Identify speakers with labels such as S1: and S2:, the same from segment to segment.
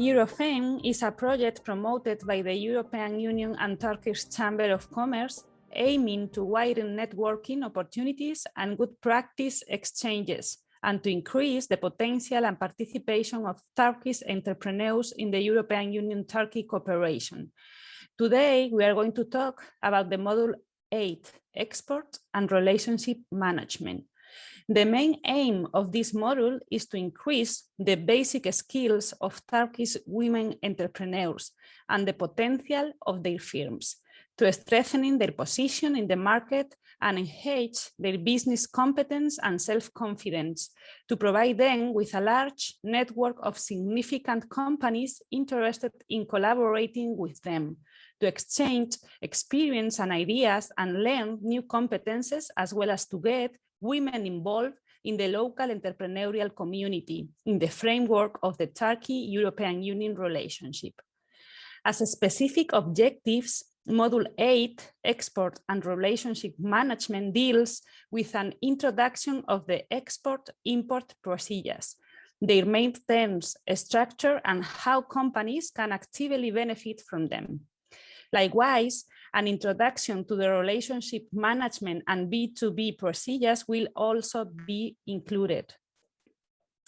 S1: Euro-FEM is a project promoted by the European Union and Turkish Chamber of Commerce, aiming to widen networking opportunities and good practice exchanges, and to increase the potential and participation of Turkish entrepreneurs in the European Union-Turkey cooperation. Today, we are going to talk about the Module 8, Export and Relationship Management. The main aim of this module is to increase the basic skills of Turkish women entrepreneurs and the potential of their firms, to strengthening their position in the market and enhance their business competence and self-confidence, to provide them with a large network of significant companies interested in collaborating with them, to exchange experience and ideas and learn new competences, as well as to get women involved in the local entrepreneurial community in the framework of the Turkey-European Union relationship. As specific objectives, Module 8, Export and Relationship Management, deals with an introduction of the export-import procedures, their main terms, structure, and how companies can actively benefit from them. Likewise, an introduction to the relationship management and B2B procedures will also be included.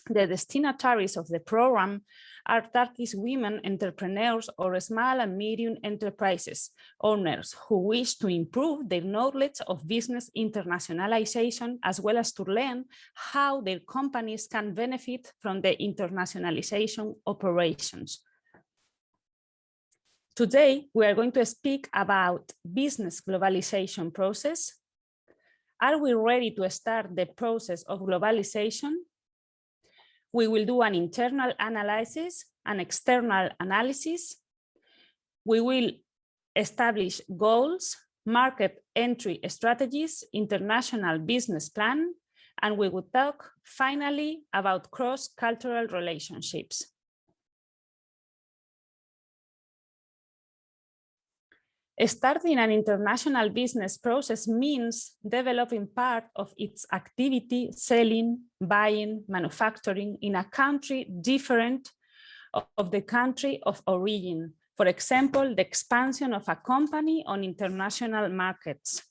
S1: The destinataries of the program are Turkish women entrepreneurs or small and medium enterprises owners who wish to improve their knowledge of business internationalization, as well as to learn how their companies can benefit from the internationalization operations. Today, we are going to speak about business globalization process. Are we ready to start the process of globalization? We will do an internal analysis, an external analysis. We will establish goals, market entry strategies, international business plan, and we will talk finally about cross-cultural relationships. Starting an international business process means developing part of its activity, selling, buying, manufacturing in a country different of the country of origin. For example, the expansion of a company on international markets.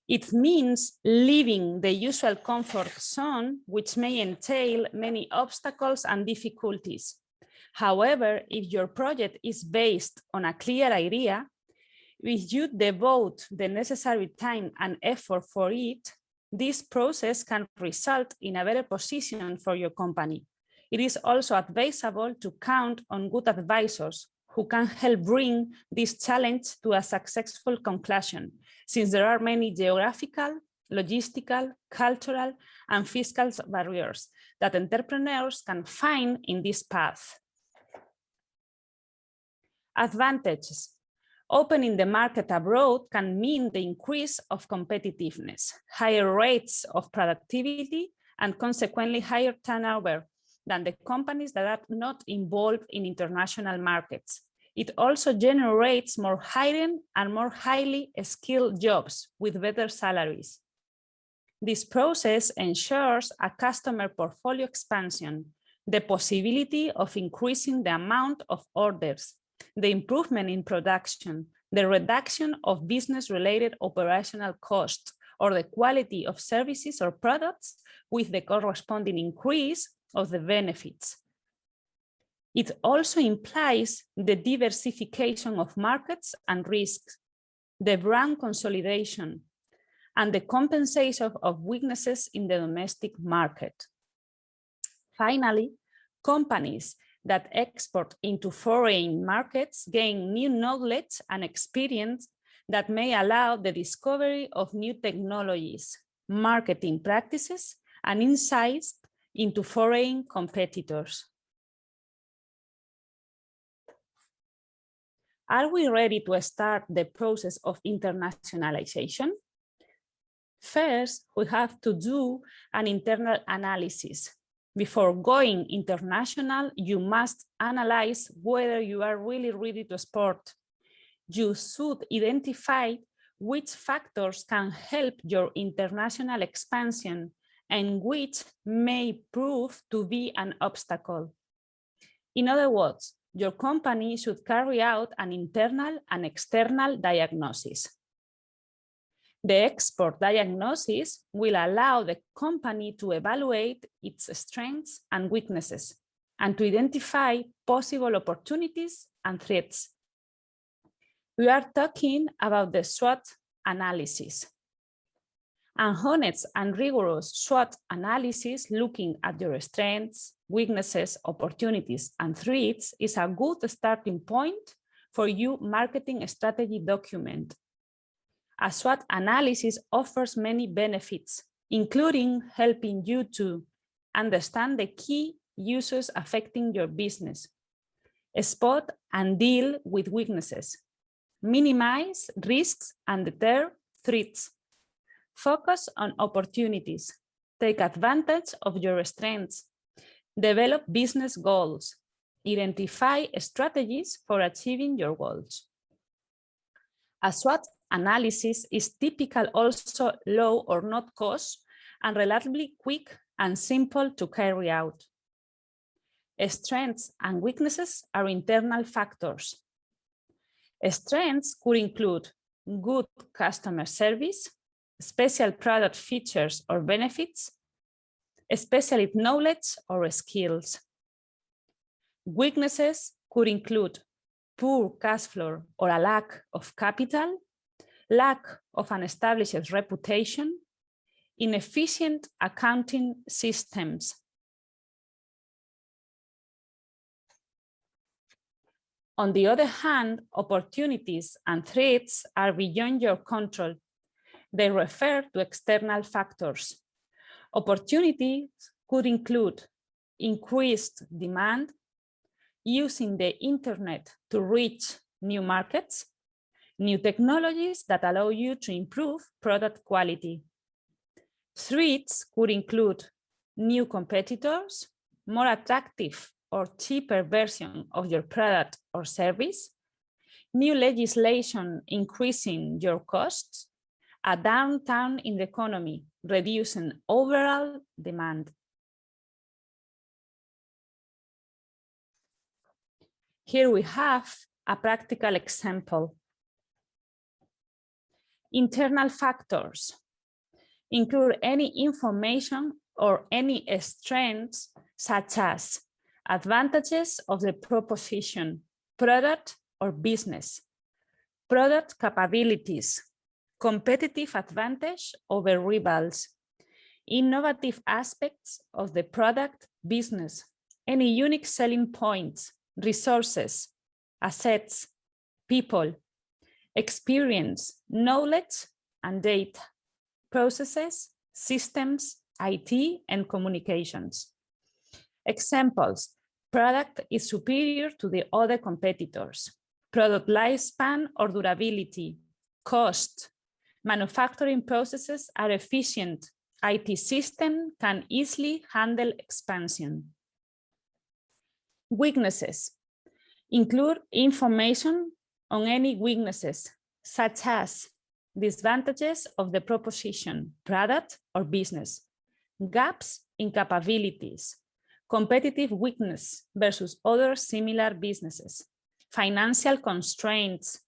S1: It means leaving the usual comfort zone, which may entail many obstacles and difficulties. However, if your project is based on a clear idea, if you devote the necessary time and effort for it, this process can result in a better position for your company. It is also advisable to count on good advisors who can help bring this challenge to a successful conclusion, since there are many geographical, logistical, cultural, and fiscal barriers that entrepreneurs can find in this path. Advantages. Opening the market abroad can mean the increase of competitiveness, higher rates of productivity, and consequently higher turnover than the companies that are not involved in international markets. It also generates more hiring and more highly skilled jobs with better salaries. This process ensures a customer portfolio expansion, the possibility of increasing the amount of orders, the improvement in production, the reduction of business-related operational costs, or the quality of services or products with the corresponding increase of the benefits. It also implies the diversification of markets and risks, the brand consolidation, and the compensation of weaknesses in the domestic market. Finally, companies that export into foreign markets gain new knowledge and experience that may allow the discovery of new technologies, marketing practices, and insights into foreign competitors. Are we ready to start the process of internationalization? First, we have to do an internal analysis. Before going international, you must analyze whether you are really ready to export. You should identify which factors can help your international expansion and which may prove to be an obstacle. In other words, your company should carry out an internal and external diagnosis. The export diagnosis will allow the company to evaluate its strengths and weaknesses and to identify possible opportunities and threats. We are talking about the SWOT analysis. An honest and rigorous SWOT analysis looking at your strengths, weaknesses, opportunities, and threats is a good starting point for your marketing strategy document. A SWOT analysis offers many benefits, including helping you to understand the key issues affecting your business, spot and deal with weaknesses, minimize risks and deter threats, focus on opportunities, take advantage of your strengths, develop business goals, identify strategies for achieving your goals. A SWOT analysis is typically also low or not cost and relatively quick and simple to carry out. Strengths and weaknesses are internal factors. Strengths could include good customer service, special product features or benefits, specialist knowledge or skills. Weaknesses could include poor cash flow or a lack of capital, lack of an established reputation, inefficient accounting systems. On the other hand, opportunities and threats are beyond your control. They refer to external factors. Opportunities could include increased demand, using the internet to reach new markets, new technologies that allow you to improve product quality. Threats could include new competitors, more attractive or cheaper version of your product or service, new legislation increasing your costs, a downturn in the economy, reducing overall demand. Here we have a practical example. Internal factors include any information or any strengths such as advantages of the proposition, product or business, product capabilities, competitive advantage over rivals, innovative aspects of the product, business, any unique selling points, resources, assets, people, experience, knowledge, and data, processes, systems, IT, and communications. Examples: product is superior to the other competitors, product lifespan or durability, cost, manufacturing processes are efficient, IT system can easily handle expansion. Weaknesses include information on any weaknesses, such as disadvantages of the proposition, product, or business, gaps in capabilities, competitive weakness versus other similar businesses, financial constraints,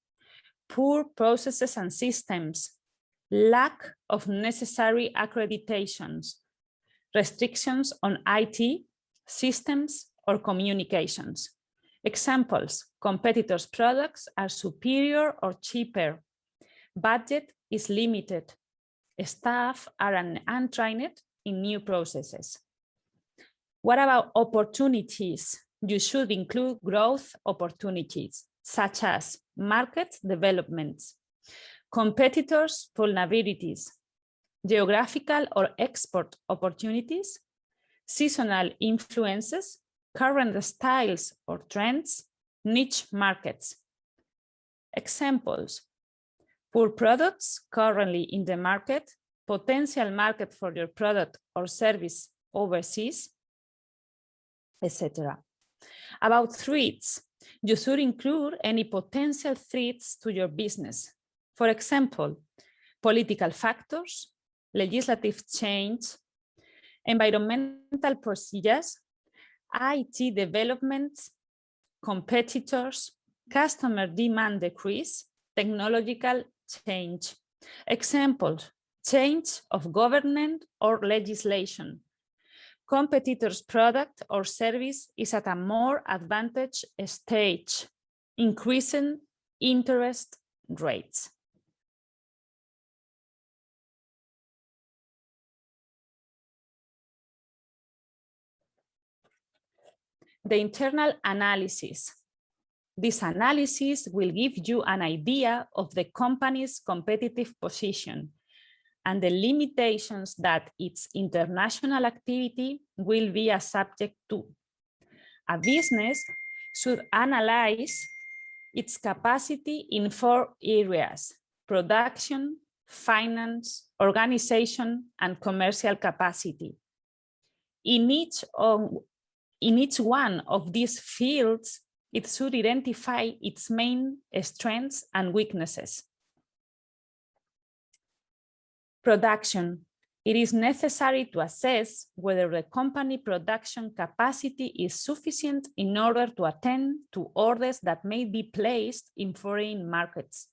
S1: poor processes and systems, lack of necessary accreditations, restrictions on IT, systems, or communications. Examples: competitors' products are superior or cheaper, budget is limited, staff are untrained in new processes. What about opportunities? You should include growth opportunities, such as market developments, competitors' vulnerabilities, geographical or export opportunities, seasonal influences, current styles or trends, niche markets. Examples: poor products currently in the market, potential market for your product or service overseas, etc. About threats, you should include any potential threats to your business. For example, political factors, legislative change, environmental procedures, IT developments, competitors, customer demand decrease, technological change. Examples: change of government or legislation. Competitors' product or service is at a more advantaged stage, increasing interest rates. The internal analysis. This analysis will give you an idea of the company's competitive position and the limitations that its international activity will be a subject to. A business should analyze its capacity in 4 areas: production, finance, organization, and commercial capacity. In each one of these fields, it should identify its main strengths and weaknesses. Production. It is necessary to assess whether the company production capacity is sufficient in order to attend to orders that may be placed in foreign markets.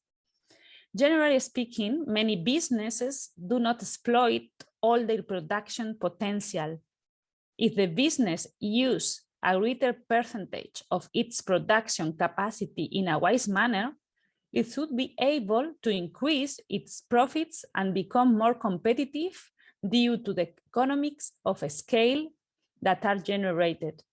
S1: Generally speaking, many businesses do not exploit all their production potential. If the business uses a greater percentage of its production capacity in a wise manner, it should be able to increase its profits and become more competitive due to the economies of scale that are generated.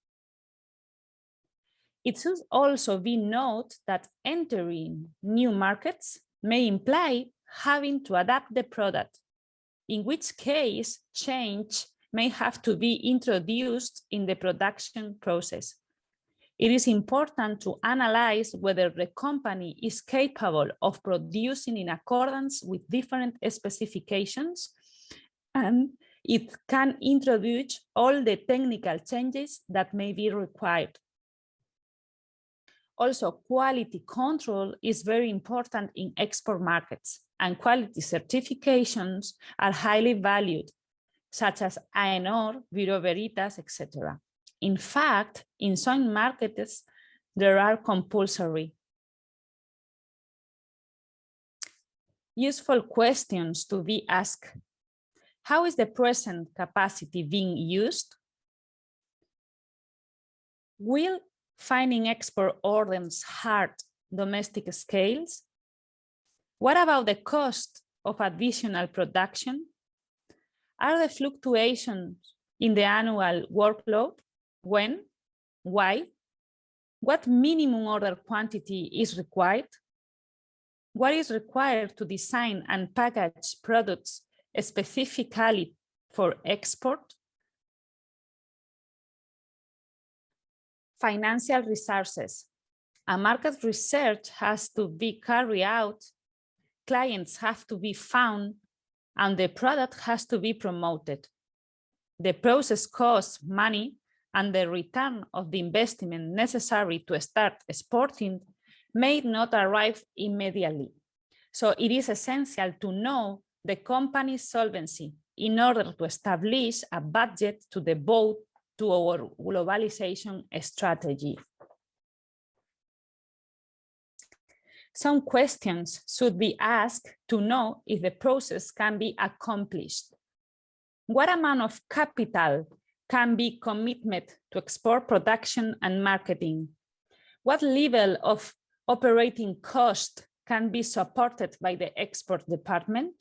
S1: It should also be noted that entering new markets may imply having to adapt the product, in which case change may have to be introduced in the production process. It is important to analyze whether the company is capable of producing in accordance with different specifications, and it can introduce all the technical changes that may be required. Also, quality control is very important in export markets, and quality certifications are highly valued, such as AENOR, Bureau Veritas, etc. In fact, in some markets, they are compulsory. Useful questions to be asked. How is the present capacity being used? Will finding export orders hurt domestic scales? What about the cost of additional production? Are the fluctuations in the annual workload? When? Why? What minimum order quantity is required? What is required to design and package products specifically for export? Financial resources. A market research has to be carried out, clients have to be found, and the product has to be promoted. The process costs money, and the return of the investment necessary to start exporting may not arrive immediately. So it is essential to know the company's solvency in order to establish a budget to devote to our globalization strategy. Some questions should be asked to know if the process can be accomplished. What amount of capital can be committed to export production and marketing? What level of operating cost can be supported by the export department?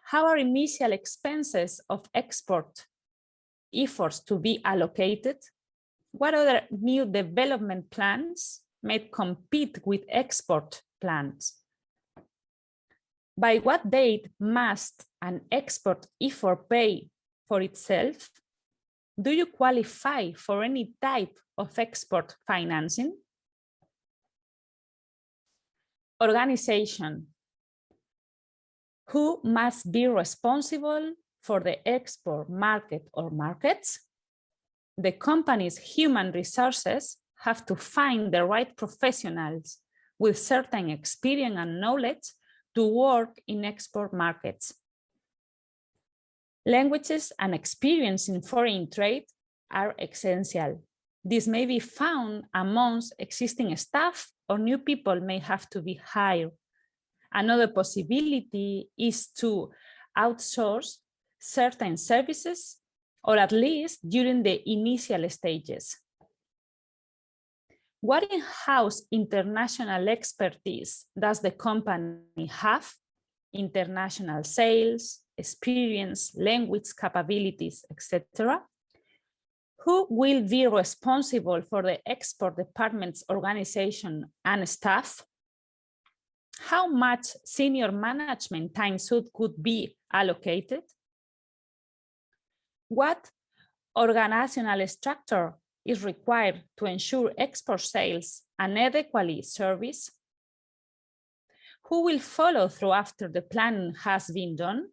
S1: How are initial expenses of export efforts to be allocated? What other new development plans may compete with export plans? By what date must an export effort pay for itself? Do you qualify for any type of export financing? Organization. Who must be responsible for the export market or markets? The company's human resources have to find the right professionals with certain experience and knowledge to work in export markets. Languages and experience in foreign trade are essential. This may be found amongst existing staff, or new people may have to be hired. Another possibility is to outsource certain services, or at least during the initial stages. What in-house international expertise does the company have? International sales, experience, language capabilities, etc. Who will be responsible for the export department's organization and staff? How much senior management time could be allocated? What organizational structure is required to ensure export sales and adequately service? Who will follow through after the planning has been done?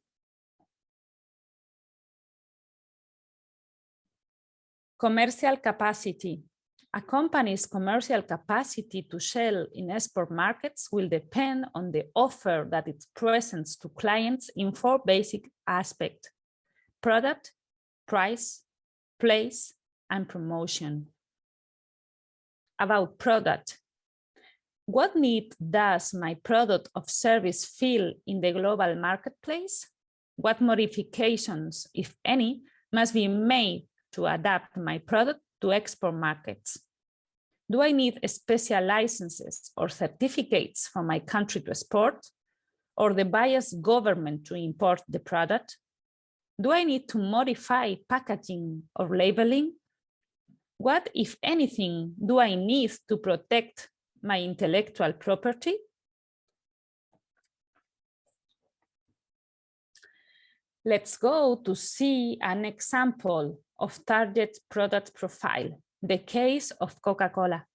S1: Commercial capacity. A company's commercial capacity to sell in export markets will depend on the offer that it presents to clients in 4 basic aspects: product, price, place, and promotion. About product. What need does my product or service fill in the global marketplace? What modifications, if any, must be made to adapt my product to export markets? Do I need special licenses or certificates from my country to export, or the buyer's government to import the product? Do I need to modify packaging or labeling? What, if anything, do I need to protect my intellectual property? Let's go to see an example of target product profile, the case of Coca-Cola.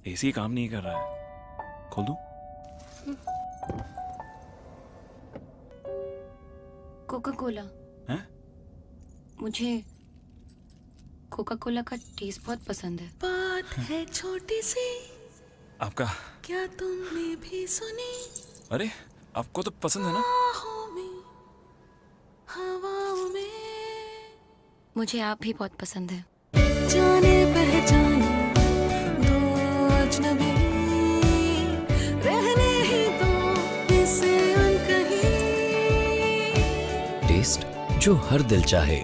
S2: AC काम नहीं कर रहा है, खोल दूं?
S3: Coca Cola
S2: हैं?
S3: मुझे Coca Cola का टेस्ट बहुत पसंद है।
S4: बात है छोटी सी,
S2: आपका?
S4: क्या तुमने भी सुनी?
S2: अरे आपको तो पसंद है ना?
S4: बाहों में, हवाओं में,
S3: मुझे आप भी बहुत पसंद है।
S4: जाने पहचाने दो अजनबी, रहने ही दो इसे अनकही।
S5: टेस्ट जो हर दिल चाहे।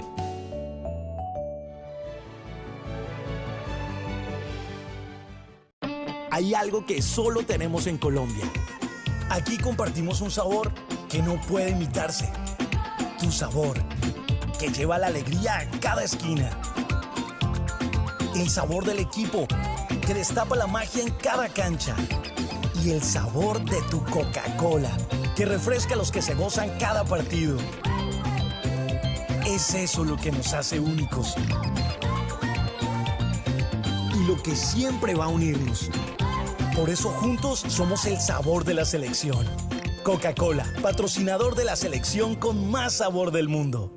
S6: Hay algo que solo tenemos en Colombia. Aquí compartimos un sabor que no puede imitarse. Tu sabor, que lleva la alegría a cada esquina. El sabor del equipo, que destapa la magia en cada cancha. Y el sabor de tu Coca-Cola, que refresca a los que se gozan cada partido. Es eso lo que nos hace únicos. Y lo que siempre va a unirnos. Por eso juntos somos el sabor de la selección. Coca-Cola, patrocinador de la selección con más sabor del mundo.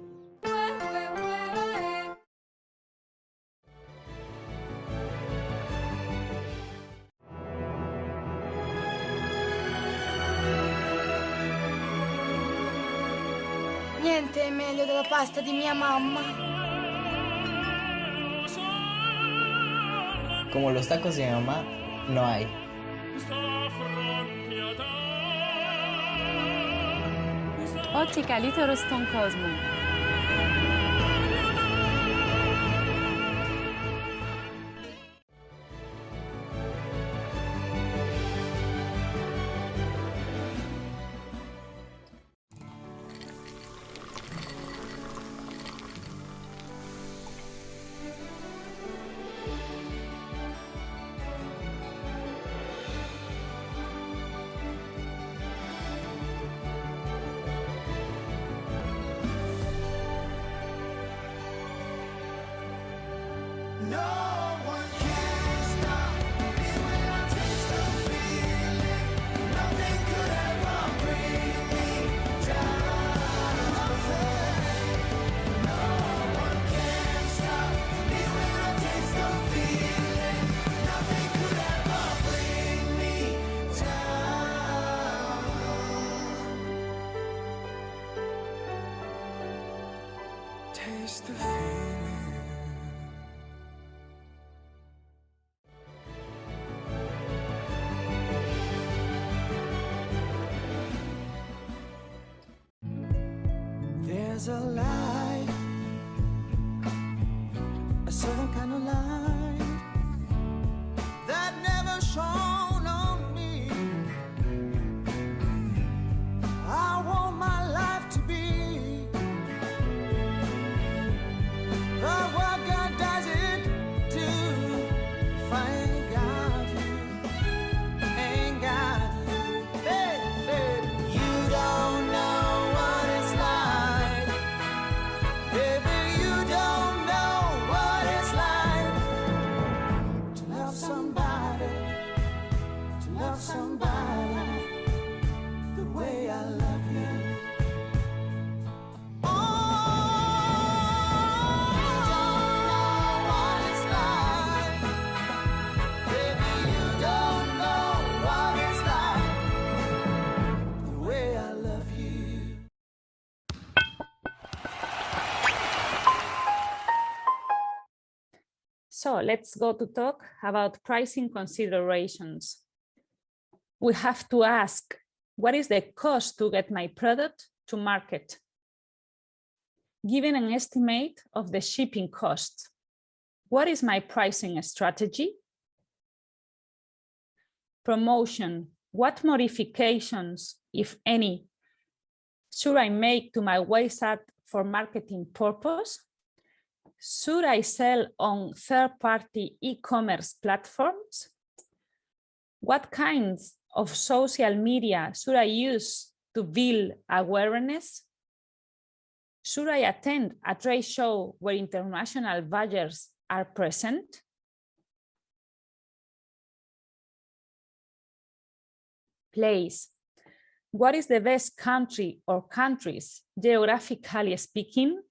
S7: Niente è meglio della pasta di mia mamma.
S8: Como los tacos de mi mamá, no hay.
S9: Otticali Toroston Cosmo.
S6: No one can stop me when I taste the feeling.
S4: was a light, a certain kind of light that never shone on me. I want my life to be what God does it do. If I ain't got you, ain't got you, baby, you don't know what it's like. Baby, you don't know what it's like to love somebody, the way I love you. Oh, you don't know what it's like. Baby, you don't know what it's like, the way I love you.
S1: So let's go to talk about pricing considerations. We have to ask, what is the cost to get my product to market? Given an estimate of the shipping cost, what is my pricing strategy? Promotion, what modifications, if any, should I make to my website for marketing purpose? Should I sell on third-party e-commerce platforms? What kinds of social media should I use to build awareness? Should I attend a trade show where international buyers are present? Place. What is the best country or countries, geographically speaking?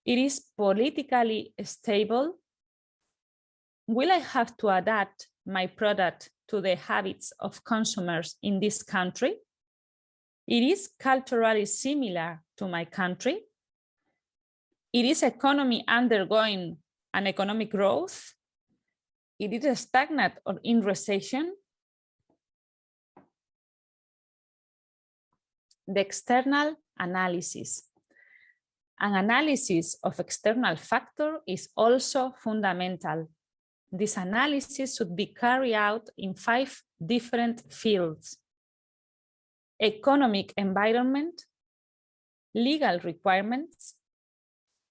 S1: It is politically stable. Will I have to adapt my product to the habits of consumers in this country? It is culturally similar to my country. It is economy undergoing an economic growth. It is stagnant or in recession. The external analysis. An analysis of external factor is also fundamental. This analysis should be carried out in 5 different fields: economic environment, legal requirements,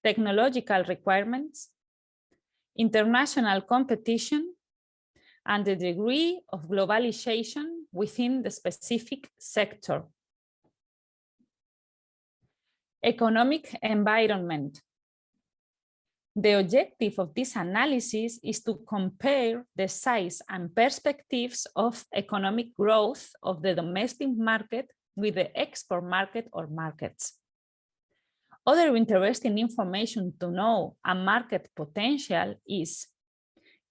S1: technological requirements, international competition, and the degree of globalization within the specific sector. Economic environment. The objective of this analysis is to compare the size and perspectives of economic growth of the domestic market with the export market or markets. Other interesting information to know a market potential is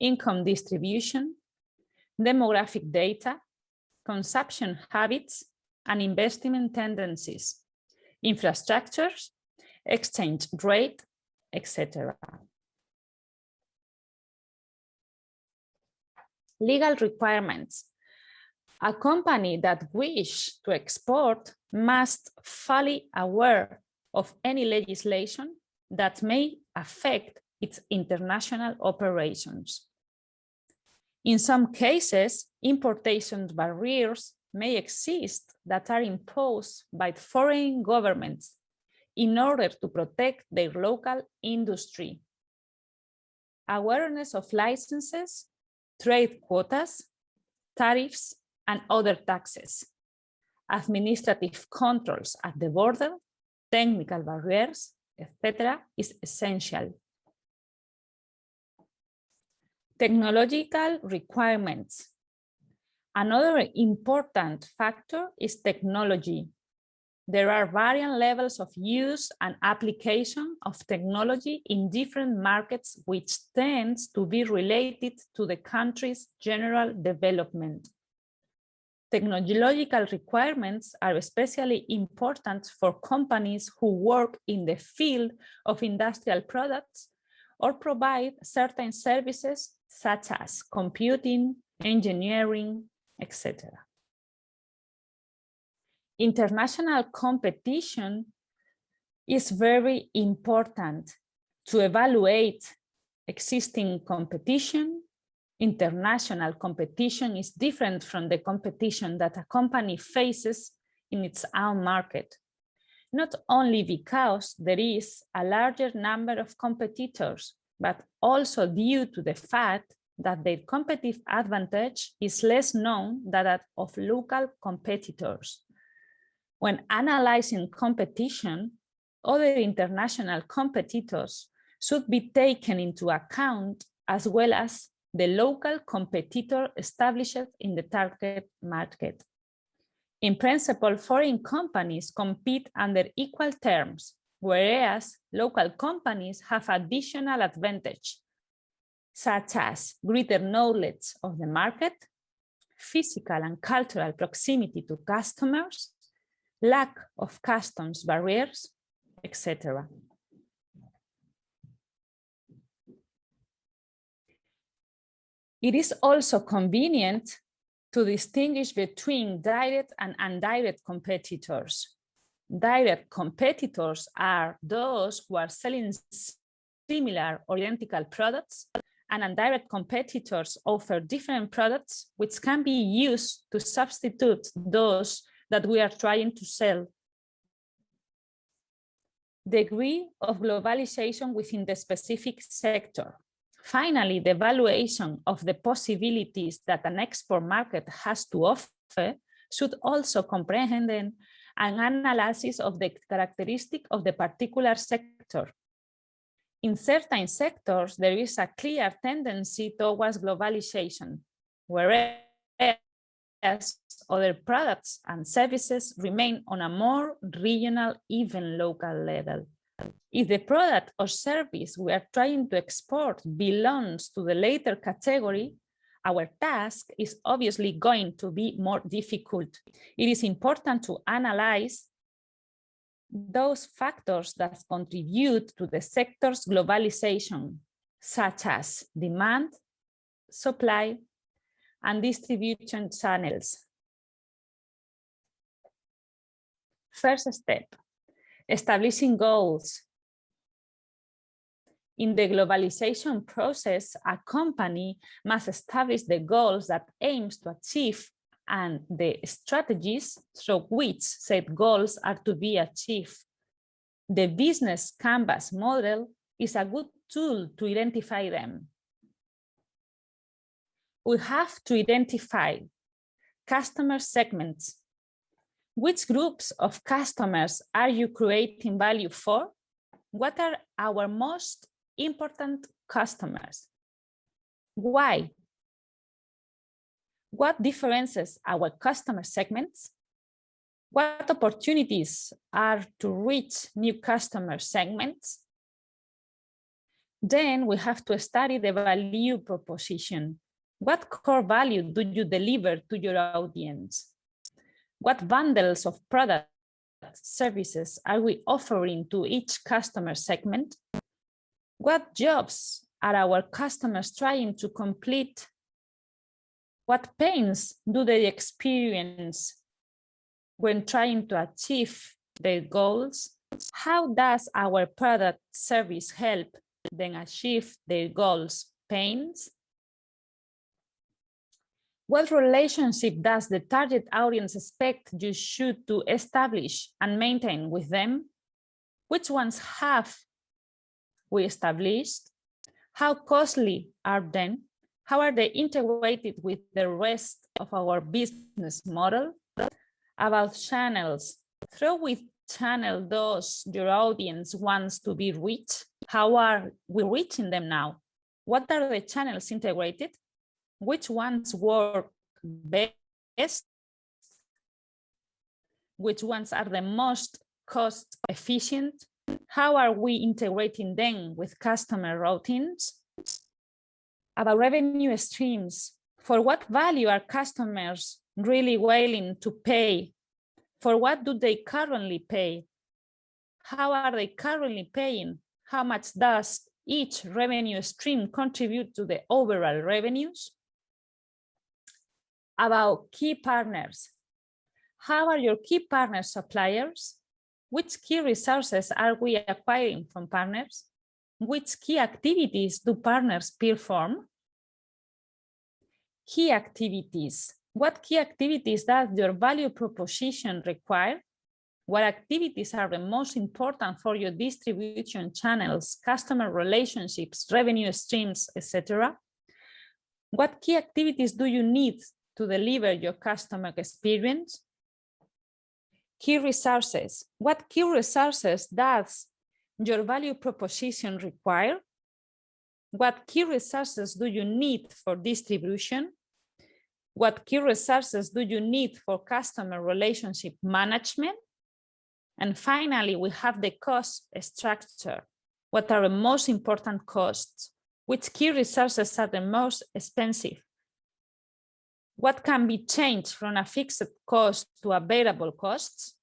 S1: income distribution, demographic data, consumption habits, and investment tendencies, infrastructures, exchange rate, etc. Legal requirements. A company that wishes to export must fully aware of any legislation that may affect its international operations. In some cases, importation barriers may exist that are imposed by foreign governments in order to protect their local industry. Awareness of licenses, trade quotas, tariffs, and other taxes, administrative controls at the border, technical barriers, etc., is essential. Technological requirements. Another important factor is technology. There are varying levels of use and application of technology in different markets, which tends to be related to the country's general development. Technological requirements are especially important for companies who work in the field of industrial products or provide certain services such as computing, engineering, etc. International competition it's very important to evaluate existing competition. International competition is different from the competition that a company faces in its own market, not only because there is a larger number of competitors, but also due to the fact that their competitive advantage is less known than that of local competitors. When analyzing competition, other international competitors should be taken into account, as well as the local competitor established in the target market. In principle, foreign companies compete under equal terms, whereas local companies have additional advantage, such as greater knowledge of the market, physical and cultural proximity to customers, lack of customs barriers, etc. It is also convenient to distinguish between direct and indirect competitors. Direct competitors are those who are selling similar or identical products, and indirect competitors offer different products which can be used to substitute those that we are trying to sell. Degree of globalization within the specific sector. Finally, the evaluation of the possibilities that an export market has to offer should also comprehend an analysis of the characteristic of the particular sector. In certain sectors, there is a clear tendency towards globalization, whereas other products and services remain on a more regional, even local level. If the product or service we are trying to export belongs to the latter category, our task is obviously going to be more difficult. It is important to analyze those factors that contribute to the sector's globalization, such as demand, supply, and distribution channels. First step, establishing goals. In the globalization process, a company must establish the goals that aims to achieve and the strategies through which said goals are to be achieved. The business canvas model is a good tool to identify them. We have to identify customer segments. Which groups of customers are you creating value for? What are our most important customers? Why? What differences our customer segments? What opportunities are to reach new customer segments? Then we have to study the value proposition. What core value do you deliver to your audience? What bundles of products, services are we offering to each customer segment? What jobs are our customers trying to complete? What pains do they experience when trying to achieve their goals? How does our product service help them achieve their goals, pains? What relationship does the target audience expect you should to establish and maintain with them? Which ones have we established? How costly are they? How are they integrated with the rest of our business model? About channels, through which channel does your audience wants to be reached? How are we reaching them now? What are the channels integrated? Which ones work best? Which ones are the most cost efficient? How are we integrating them with customer routines? About revenue streams, for what value are customers really willing to pay? For what do they currently pay? How are they currently paying? How much does each revenue stream contribute to the overall revenues? About key partners. How are your key partner suppliers? which key resources are we acquiring from partners? Which key activities do partners perform? Key activities. What key activities does your value proposition require? What activities are the most important for your distribution channels, customer relationships, revenue streams, etc.? What key activities do you need to deliver your customer experience? Key resources. What key resources does your value proposition require? What key resources do you need for distribution? What key resources do you need for customer relationship management? And finally, we have the cost structure. What are the most important costs? Which key resources are the most expensive? What can be changed from a fixed cost to a variable cost?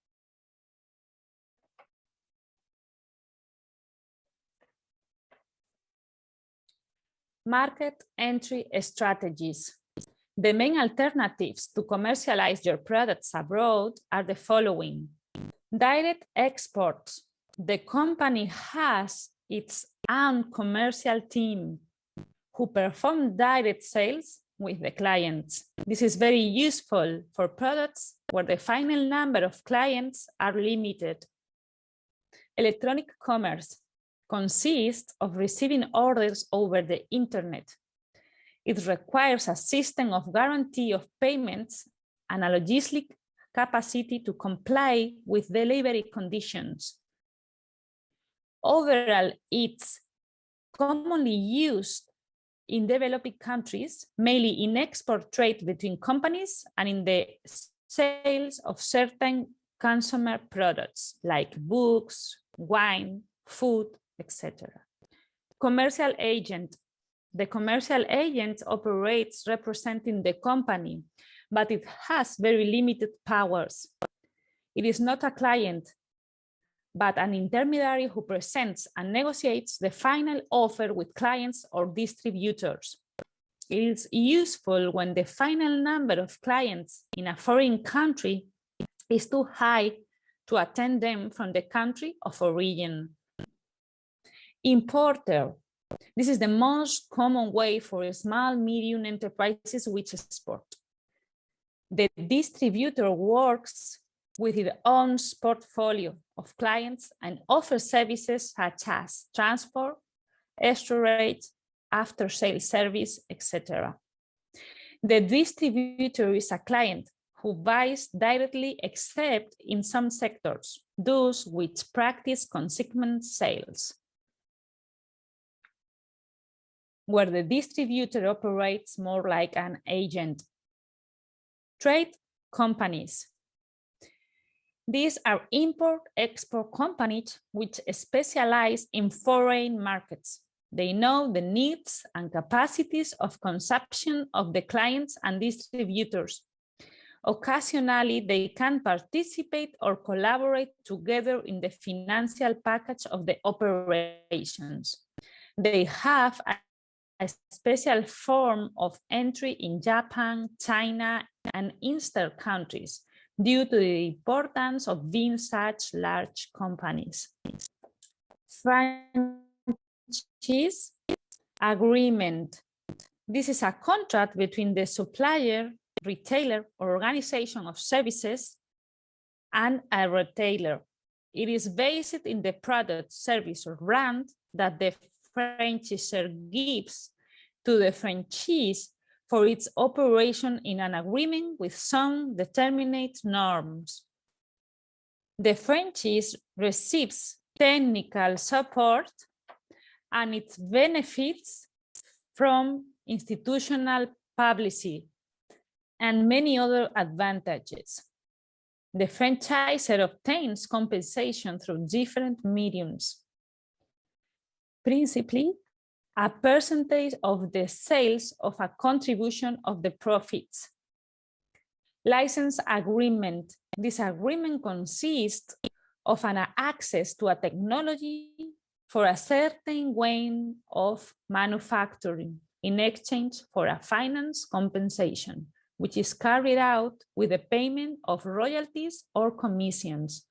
S1: Market entry strategies. The main alternatives to commercialize your products abroad are the following. Direct exports. The company has its own commercial team who perform direct sales with the clients. This is very useful for products where the final number of clients are limited. Electronic commerce consists of receiving orders over the internet. It requires a system of guarantee of payments and a logistic capacity to comply with delivery conditions. Overall, it's commonly used in developing countries, mainly in export trade between companies and in the sales of certain consumer products like books, wine, food, etc. Commercial agent. The commercial agent operates representing the company, but it has very limited powers. It is not a client, but an intermediary who presents and negotiates the final offer with clients or distributors. It is useful when the final number of clients in a foreign country is too high to attend them from the country of origin. Importer. This is the most common way for small, medium enterprises which export. The distributor works with its own portfolio of clients and offers services such as transport, storage, after-sales service, etc. The distributor is a client who buys directly except in some sectors, those which practice consignment sales, where the distributor operates more like an agent. Trade companies. These are import-export companies which specialize in foreign markets. They know the needs and capacities of consumption of the clients and distributors. Occasionally, they can participate or collaborate together in the financial package of the operations. They have a special form of entry in Japan, China, and Eastern countries due to the importance of being such large companies. Franchise agreement. This is a contract between the supplier, retailer, or organization of services and a retailer. It is based in the product, service, or brand that the franchisor gives to the franchisee for its operation in an agreement with some determined norms. The franchisee receives technical support and it benefits from institutional publicity and many other advantages. The franchisor obtains compensation through different mediums. Principally, a percentage of the sales of a contribution of the profits. License agreement. This agreement consists of an access to a technology for a certain way of manufacturing in exchange for a finance compensation, which is carried out with the payment of royalties or commissions.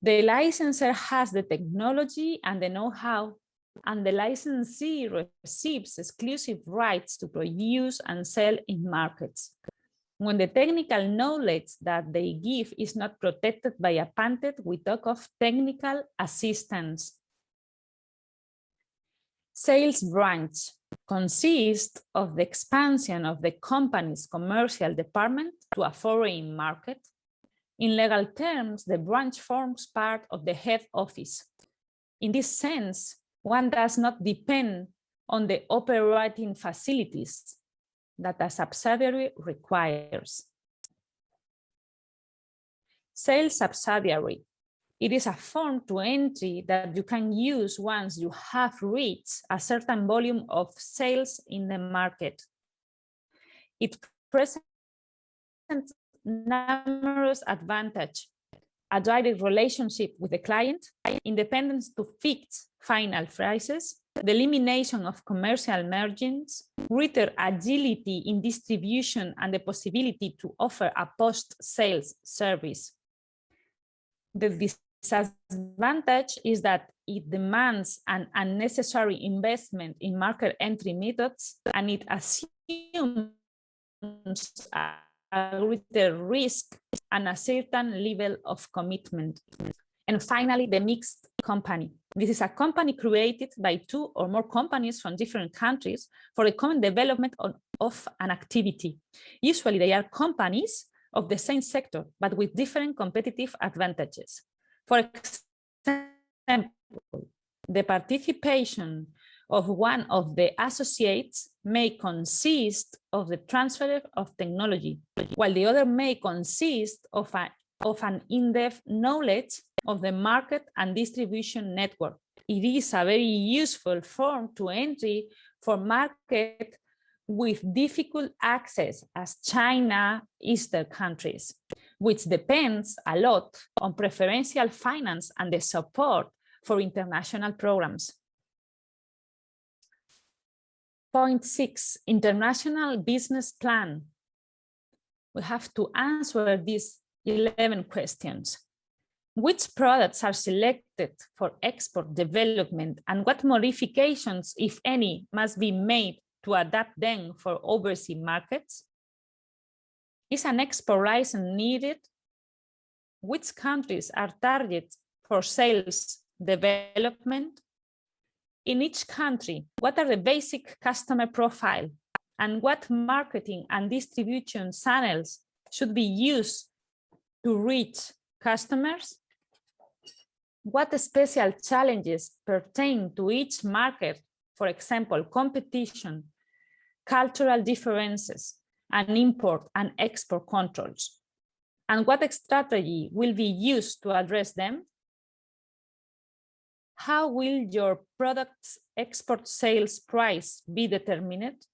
S1: The licensor has the technology and the know-how, and the licensee receives exclusive rights to produce and sell in markets. When the technical knowledge that they give is not protected by a patent, we talk of technical assistance. Sales branch consists of the expansion of the company's commercial department to a foreign market. In legal terms, the branch forms part of the head office. In this sense, one does not depend on the operating facilities that a subsidiary requires. Sales subsidiary. It is a form to entry that you can use once you have reached a certain volume of sales in the market. It presents numerous advantages: a direct relationship with the client, independence to fix final prices, the elimination of commercial margins, greater agility in distribution, and the possibility to offer a post-sales service. The disadvantage is that it demands an unnecessary investment in market entry methods, and it assumes a greater risk and a certain level of commitment. And finally, the mixed company. This is a company created by two or more companies from different countries for the common development of an activity. Usually they are companies of the same sector, but with different competitive advantages. For example, the participation of one of the associates may consist of the transfer of technology, while the other may consist of an in-depth knowledge of the market and distribution network. It is a very useful form to entry for market with difficult access as China, Eastern countries, which depends a lot on preferential finance and the support for international programs. Point 6, international business plan. We have to answer these 11 questions. Which products are selected for export development, and what modifications, if any, must be made to adapt them for overseas markets? Is an export license needed? Which countries are targets for sales development? In each country, what are the basic customer profile, and what marketing and distribution channels should be used to reach customers? What special challenges pertain to each market, for example, competition, cultural differences, and import and export controls? And what strategy will be used to address them? How will your product's export sales price be determined?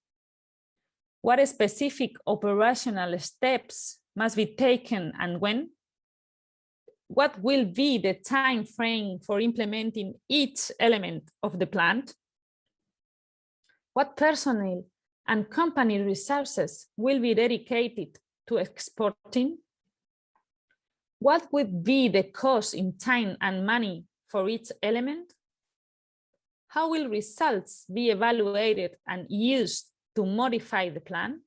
S1: What specific operational steps must be taken and when? What will be the time frame for implementing each element of the plan? What personnel and company resources will be dedicated to exporting? What would be the cost in time and money for each element? How will results be evaluated and used to modify the plan?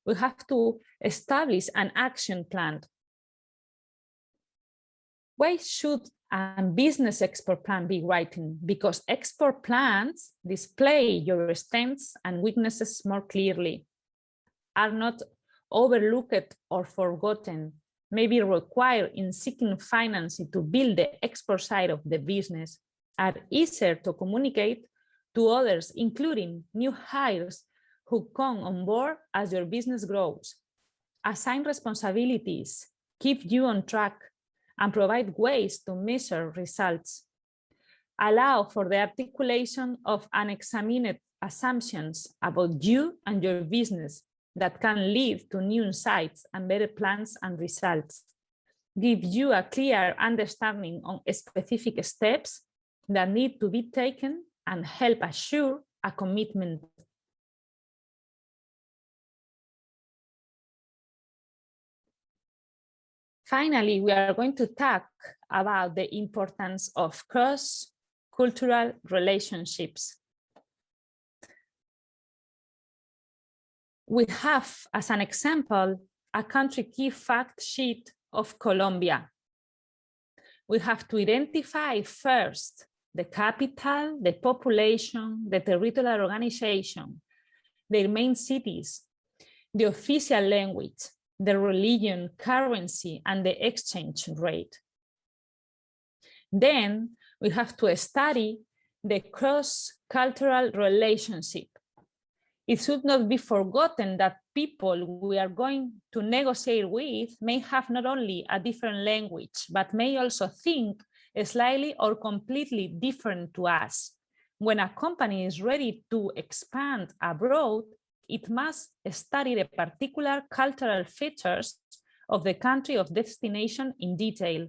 S1: We have to establish an action plan. Why should a business export plan be written? Because export plans display your strengths and weaknesses more clearly, are not overlooked or forgotten, may be required in seeking financing to build the export side of the business, are easier to communicate to others, including new hires who come on board as your business grows. Assign responsibilities, keep you on track, and provide ways to measure results. Allow for the articulation of unexamined assumptions about you and your business that can lead to new insights and better plans and results. Give you a clear understanding on specific steps that need to be taken and help assure a commitment. Finally, we are going to talk about the importance of cross-cultural relationships. We have, as an example, a country key fact sheet of Colombia. We have to identify first the capital, the population, the territorial organization, their main cities, the official language, the religion, currency, and the exchange rate. Then we have to study the cross-cultural relationship. It should not be forgotten that people we are going to negotiate with may have not only a different language, but may also think slightly or completely different to us. When a company is ready to expand abroad, it must study the particular cultural features of the country of destination in detail.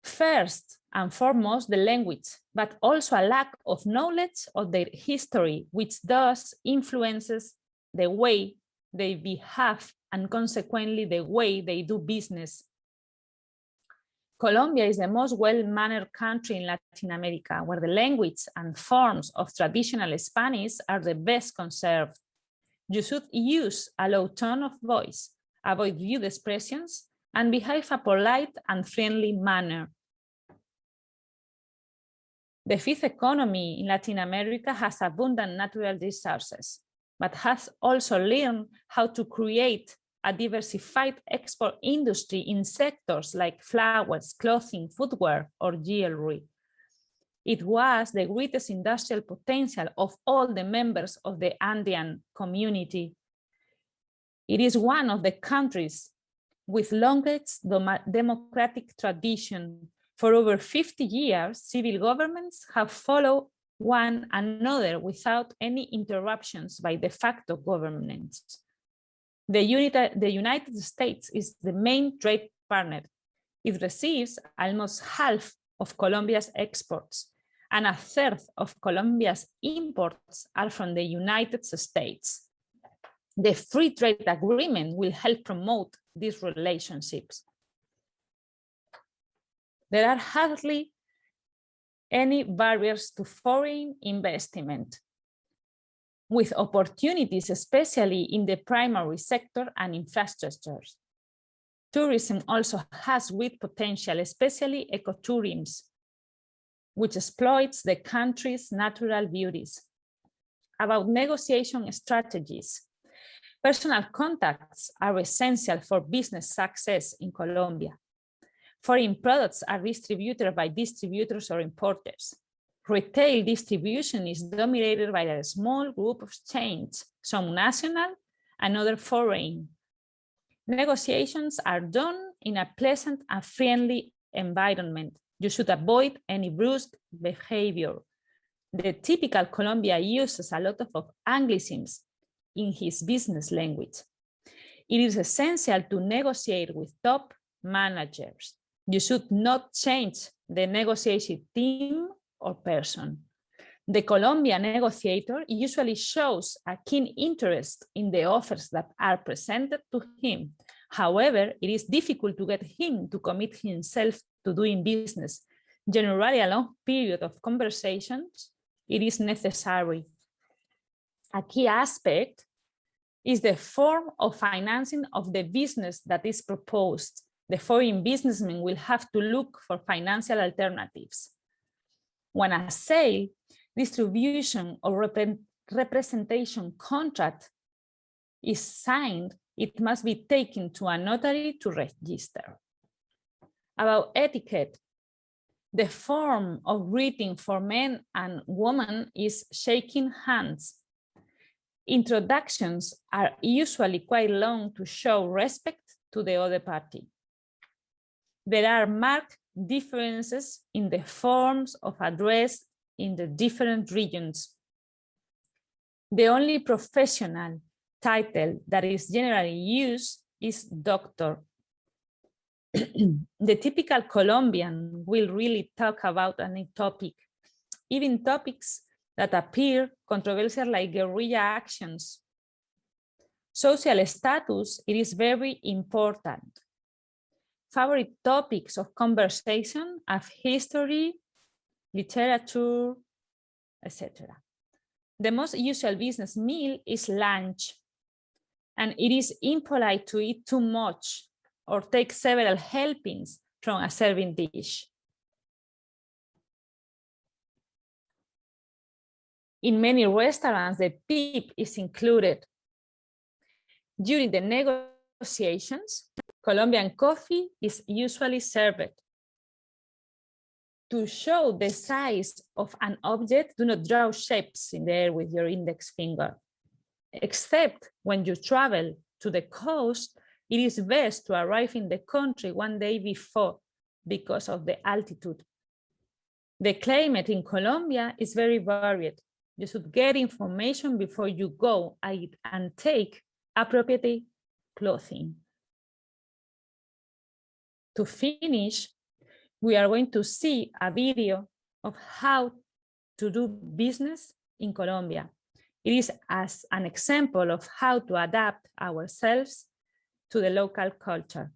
S1: First and foremost, the language, but also a lack of knowledge of their history, which thus influences the way they behave and consequently the way they do business. Colombia is the most well-mannered country in Latin America, where the language and forms of traditional Spanish are the best conserved. You should use a low tone of voice, avoid rude expressions, and behave a polite and friendly manner. The fifth economy in Latin America has abundant natural resources, but has also learned how to create a diversified export industry in sectors like flowers, clothing, footwear, or jewelry. It was the greatest industrial potential of all the members of the Andean community. It is one of the countries with longest democratic tradition. For over 50 years, civil governments have followed one another without any interruptions by de facto governments. The United States is the main trade partner. It receives almost half of Colombia's exports, and a third of Colombia's imports are from the United States. The free trade agreement will help promote these relationships. There are hardly any barriers to foreign investment, with opportunities especially in the primary sector and infrastructures. Tourism also has great potential, especially ecotourism, which exploits the country's natural beauties. About negotiation strategies, personal contacts are essential for business success in Colombia. Foreign products are distributed by distributors or importers. Retail distribution is dominated by a small group of chains, some national and other foreign. Negotiations are done in a pleasant and friendly environment. You should avoid any brusque behavior. The typical Colombian uses a lot of anglicisms in his business language. It is essential to negotiate with top managers. You should not change the negotiation team or person. The Colombian negotiator usually shows a keen interest in the offers that are presented to him. However, it is difficult to get him to commit himself to doing business. Generally, a long period of conversations, it is necessary. A key aspect is the form of financing of the business that is proposed. The foreign businessman will have to look for financial alternatives. When a sale, distribution, or representation contract is signed, it must be taken to a notary to register. About etiquette, the form of greeting for men and women is shaking hands. Introductions are usually quite long to show respect to the other party. There are marked differences in the forms of address in the different regions. The only professional title that is generally used is doctor. The typical Colombian will really talk about any topic, even topics that appear controversial like guerrilla actions. Social status, it is very important. Favorite topics of conversation are history, literature, etc. The most usual business meal is lunch, and it is impolite to eat too much or take several helpings from a serving dish. In many restaurants, the tip is included. During the negotiations, Colombian coffee is usually served. To show the size of an object, do not draw shapes in the air with your index finger. Except when you travel to the coast, it is best to arrive in the country one day before because of the altitude. The climate in Colombia is very varied. You should get information before you go and take appropriate clothing. To finish, we are going to see a video of how to do business in Colombia. It is as an example of how to adapt ourselves to the local culture.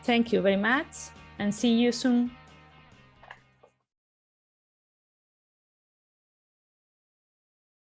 S1: Thank you very much and see you soon.